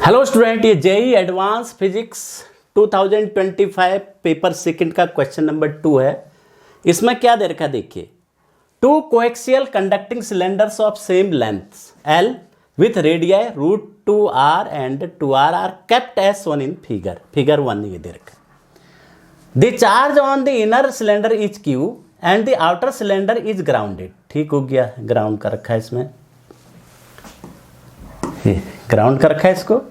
Hello student, ये JEE advance physics 2025 paper second का question number 2 है। इसमें क्या दे रखा है देखिए, two coaxial conducting cylinders of same length L with radii √2r and 2r are kept as shown in figure 1 ये दे रखा है। The charge on the inner cylinder is Q and the outer cylinder is grounded. ठीक हो गया, ground कर रखा है, इसमें ग्राउंड कर रखा है इसको।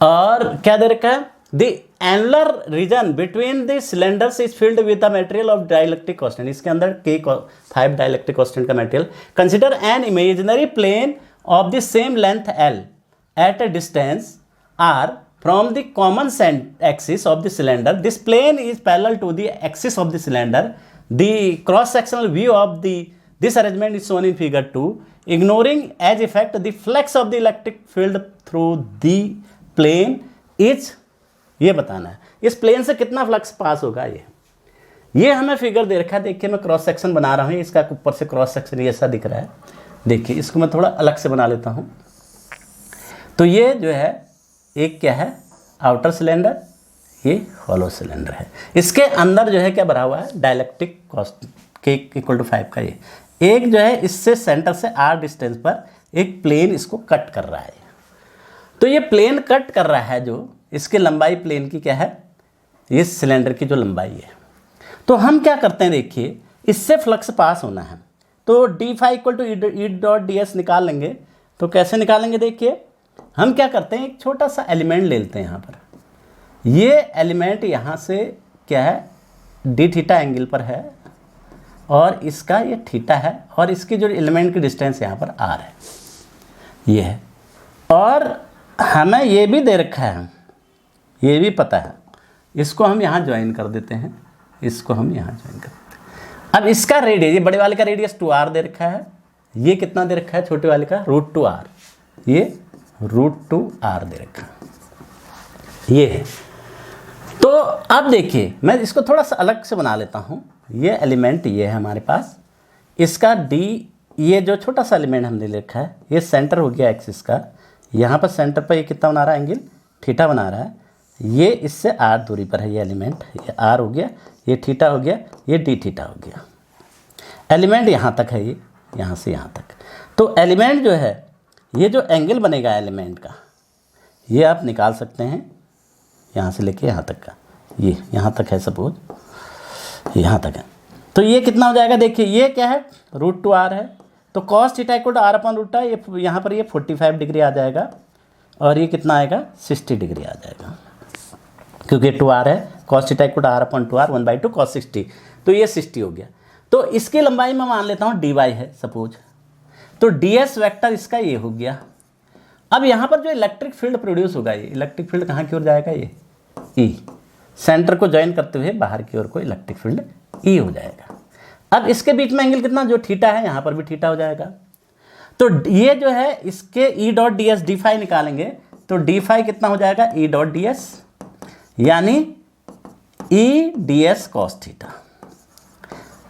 और क्या दे रखा है, the annular region between the cylinders is filled with the material of dielectric constant. इसके अंदर K5 डाइलेक्ट्रिक कांस्टेंट का material. Consider an imaginary plane of the same length L at a distance R from the common axis of the cylinder. This plane is parallel to the axis of the cylinder. The cross-sectional view of this arrangement is shown in figure 2. Ignoring as effect the flux of the electric field through the plane is, ये बताना है इस plane से कितना flux pass होगा। ये हमें figure दे रखा है। देखिए मैं क्रॉस सेक्शन बना रहा हूँ, इसका ऊपर से क्रॉस सेक्शन ये ऐसा दिख रहा है। देखिए इसको मैं थोड़ा अलग से बना लेता हूँ। तो ये जो है एक क्या है, आउटर सिलेंडर, ये हॉलो सिलेंडर है। इसके अंदर जो है क्या भरा हुआ है, डाइलेक्ट्रिक कांस्टेंट K=5 का। ये एक जो है इससे सेंटर से R डिस्टेंस पर एक प्लेन इसको कट कर रहा है। तो ये प्लेन कट कर रहा है, जो इसकी लंबाई प्लेन की क्या है, ये सिलेंडर की जो लंबाई है। तो हम क्या करते हैं, देखिए इससे फ्लक्स पास होना है तो d∅ E.ds निकाल लेंगे। तो कैसे निकालेंगे, देखिए हम क्या करते हैं, एक छोटा सा एलिमेंट ले लेते हैं यहाँ पर। ये एलिमेंट यहाँ से क्या है, d थीटा एंगल पर है और इसका ये थीटा है और इसकी जो एलिमेंट की डिस्टेंस यहाँ पर r है, ये है। और हमें ये भी दे रखा है, ये भी पता है, इसको हम यहाँ ज्वाइन कर देते हैं, इसको हम यहाँ ज्वाइन कर देते हैं। अब इसका रेडियस, ये बड़े वाले का रेडियस 2r दे रखा है, ये कितना दे रखा है छोटे वाले का, √2r, ये √2r दे रखा है, ये है। तो अब देखिए मैं इसको थोड़ा सा अलग से बना लेता हूँ। ये एलिमेंट ये है हमारे पास, इसका d, ये जो छोटा सा एलिमेंट हमने लिखा है, ये सेंटर हो गया एक्सिस का। यहाँ पर सेंटर पर ये कितना बना रहा है, एंगल थीटा बना रहा है। ये इससे r दूरी पर है ये एलिमेंट, ये r हो गया, ये थीटा हो गया, ये d थीटा हो गया। एलिमेंट यहाँ तक है, ये यहाँ से यहाँ तक। तो एलिमेंट जो है, ये जो एंगल बनेगा एलिमेंट का, ये आप निकाल सकते हैं यहाँ से लेके यहाँ तक का। ये यहाँ तक है, सपोज यहाँ तक है। तो ये कितना हो जाएगा, देखिए ये क्या है, √2r है। तो cos थीटा = r/√2, ये यहाँ पर ये 45 डिग्री आ जाएगा और ये कितना आएगा, 60 डिग्री आ जाएगा, क्योंकि 2r है। cos थीटा = r/2r 1/2 cos 60, तो ये 60 हो गया। तो इसकी लंबाई मैं मान लेता हूँ dy है सपोज। तो ds वेक्टर इसका ये हो गया। अब यहाँ पर जो इलेक्ट्रिक फील्ड प्रोड्यूस होगा, ये इलेक्ट्रिक फील्ड कहाँ की ओर जाएगा, ये E, सेंटर को ज्वाइन करते हुए बाहर की ओर को इलेक्ट्रिक फील्ड E हो जाएगा। अब इसके बीच में एंगल कितना, जो थीटा है, यहाँ पर भी थीटा हो जाएगा। तो ये जो है इसके E.ds d∅ निकालेंगे तो d∅ कितना हो जाएगा, E.ds, यानी E.ds cos थीटा।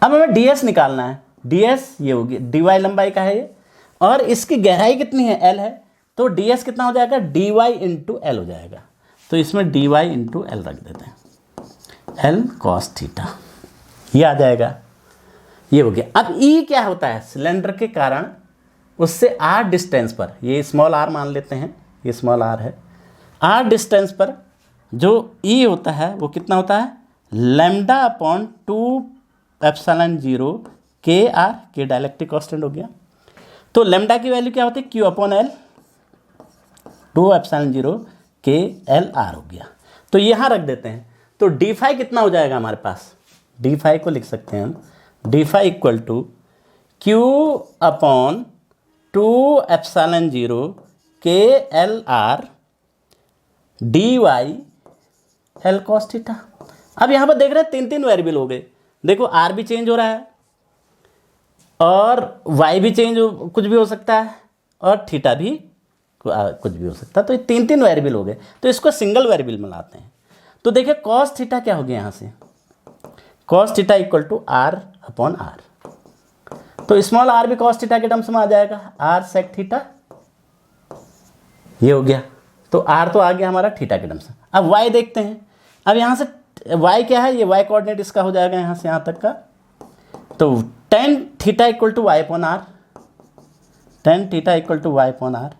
अब हमें ds निकालना है, ds ये होगी, dy लंबाई का है ये, और इसकी गहराई कितनी है, l है। तो ds कितना हो जाएगा, dy × l हो जाएगा। तो इसमें dy × l रख देते हैं, l cos थीटा, ये आ जाएगा, ये हो गया। अब E क्या होता है, सिलेंडर के कारण उससे r डिस्टेंस पर, ये स्मॉल r मान लेते हैं, ये स्मॉल r है, r डिस्टेंस पर जो E होता है वो कितना होता है, λ/2ε0 kr, के डाइलेक्ट्रिक कांस्टेंट हो गया। तो लैम्डा की वैल्यू क्या होती है, Q/L 2ε0 kLr हो गया। तो यहाँ रख देते हैं। तो d∅ कितना हो जाएगा हमारे पास, d∅ को लिख सकते हैं हम, d∅ = Q/2ε0 kLr dy l cos theta. अब यहाँ पर देख रहे हैं तीन वेरिएबल हो गए। देखो r भी चेंज हो रहा है और y भी चेंज कुछ भी हो सकता है और थीटा भी कुछ भी हो सकता है। तो ये तीन वेरिएबल हो गए। तो इसको सिंगल वेरिएबल में लाते हैं। तो देखिए cos थीटा क्या हो गया, यहाँ से cos थीटा = r/r। तो स्मॉल r भी cos थीटा के टर्म्स में आ जाएगा, r sec थीटा, ये हो गया। तो आर तो आ गया हमारा थीटा के टर्म्स में। अब वाई देखते हैं। अब यहाँ से वाई क्या है, ये वाई कोऑर्डिनेट इसका हो जाएगा यहाँ से यहाँ तक का, तो tan theta equal to y upon r, tan theta equal to y upon r.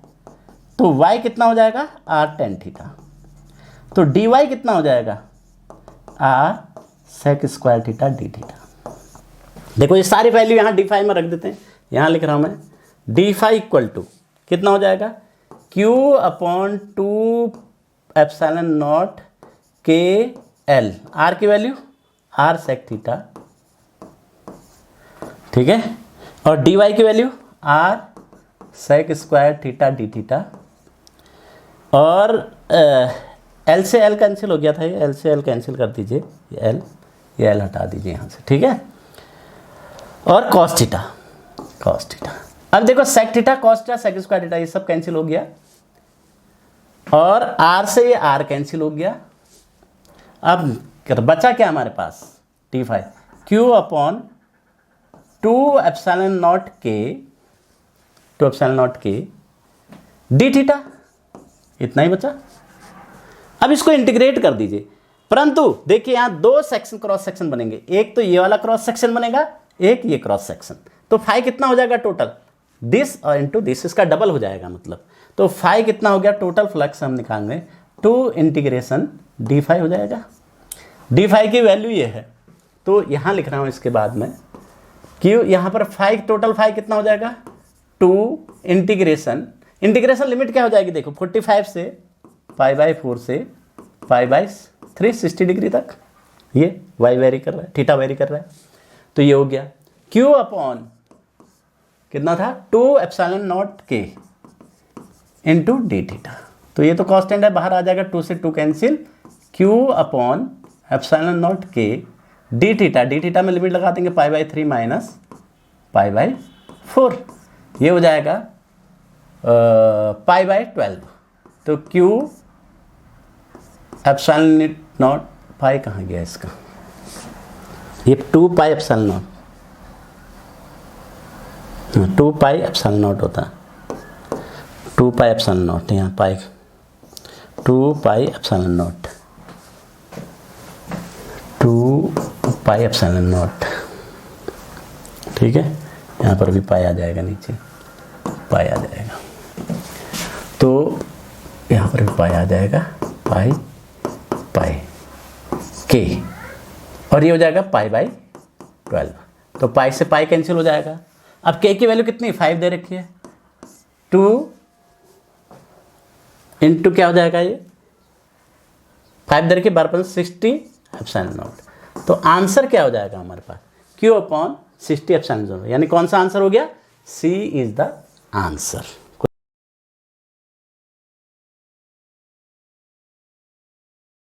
तो वाई कितना हो जाएगा, आर टेन थीटा। तो डी वाई कितना हो जाएगा, r sec square theta d theta. देखो ये सारी वैल्यू यहाँ डी फाई में रख देते हैं, यहाँ लिख रहा हूँ मैं डी फाई इक्वल टू कितना हो जाएगा, q upon two epsilon naught k l, r की वैल्यू आर सेक थीटा, ठीक है, और डी वाई की value r sec square theta d theta. और एल से एल कैंसिल हो गया था, ये एल से एल कैंसिल कर दीजिए, ये एल हटा दीजिए यहाँ से, ठीक है। और कॉस थीटा, कॉस थीटा। अब देखो sec theta cos theta sec square theta ये सब कैंसिल हो गया, और आर से ये आर कैंसिल हो गया। अब बचा क्या हमारे पास, T five Q upon two epsilon naught K, two epsilon naught K D theta, इतना ही बचा। अब इसको इंटीग्रेट कर दीजिए, परंतु देखिए यहाँ दो सेक्शन क्रॉस सेक्शन बनेंगे, एक तो ये वाला क्रॉस सेक्शन बनेगा, एक ये क्रॉस सेक्शन। तो फाई कितना हो जाएगा टोटल, दिस और इंटू दिस, इसका डबल हो जाएगा मतलब। तो फाई कितना हो गया, टोटल फ्लक्स हम निकालेंगे, टू इंटीग्रेशन डी फाई हो जाएगा। डी फाई की वैल्यू ये है, तो यहाँ लिख रहा हूँ इसके बाद में क्यों, यहाँ पर फाई टोटल फाई कितना हो जाएगा, टू इंटीग्रेशन, इंटीग्रेशन लिमिट क्या हो जाएगी देखो 45 से पाई बाई 4 से पाई बाई 360 डिग्री तक, ये वाई वेरी कर रहा है, थीटा वेरी कर रहा है। तो ये हो गया क्यू अपॉन कितना था, टू एप्सिलॉन नॉट के इंटू डी थीटा। तो ये तो कांस्टेंट है, बाहर आ जाएगा, 2 से 2 cancel, Q upon epsilon naught K D theta, d theta में लिमिट लगा देंगे pi by 3 minus pi by 4, ये हो जाएगा पाई बाई 12। तो क्यू एप्सिलॉन नॉट, पाई कहाँ गया इसका, ये 2 pi epsilon not, 2 pi epsilon not होता, 2 पाई एप्सिलॉन नॉट, यहाँ पाई 2 pi epsilon not, 2 pi epsilon not, ठीक है। यहाँ पर भी पाई आ जाएगा, नीचे पाई आ जाएगा, तो यहाँ पर भी पाई आ जाएगा, पाई पाई के, और ये हो जाएगा पाई बाई 12। तो पाई से पाई कैंसिल हो जाएगा। अब के की वैल्यू कितनी, 5 दे रखी है, 2 इंटू क्या हो जाएगा, ये 5 दे रखी बार 60 एप्सिलॉन नॉट। तो आंसर क्या हो जाएगा हमारे पास, क्यू अपॉन 60 एप्सिलॉन नॉट, यानी कौन सा आंसर हो गया, सी इज द आंसर।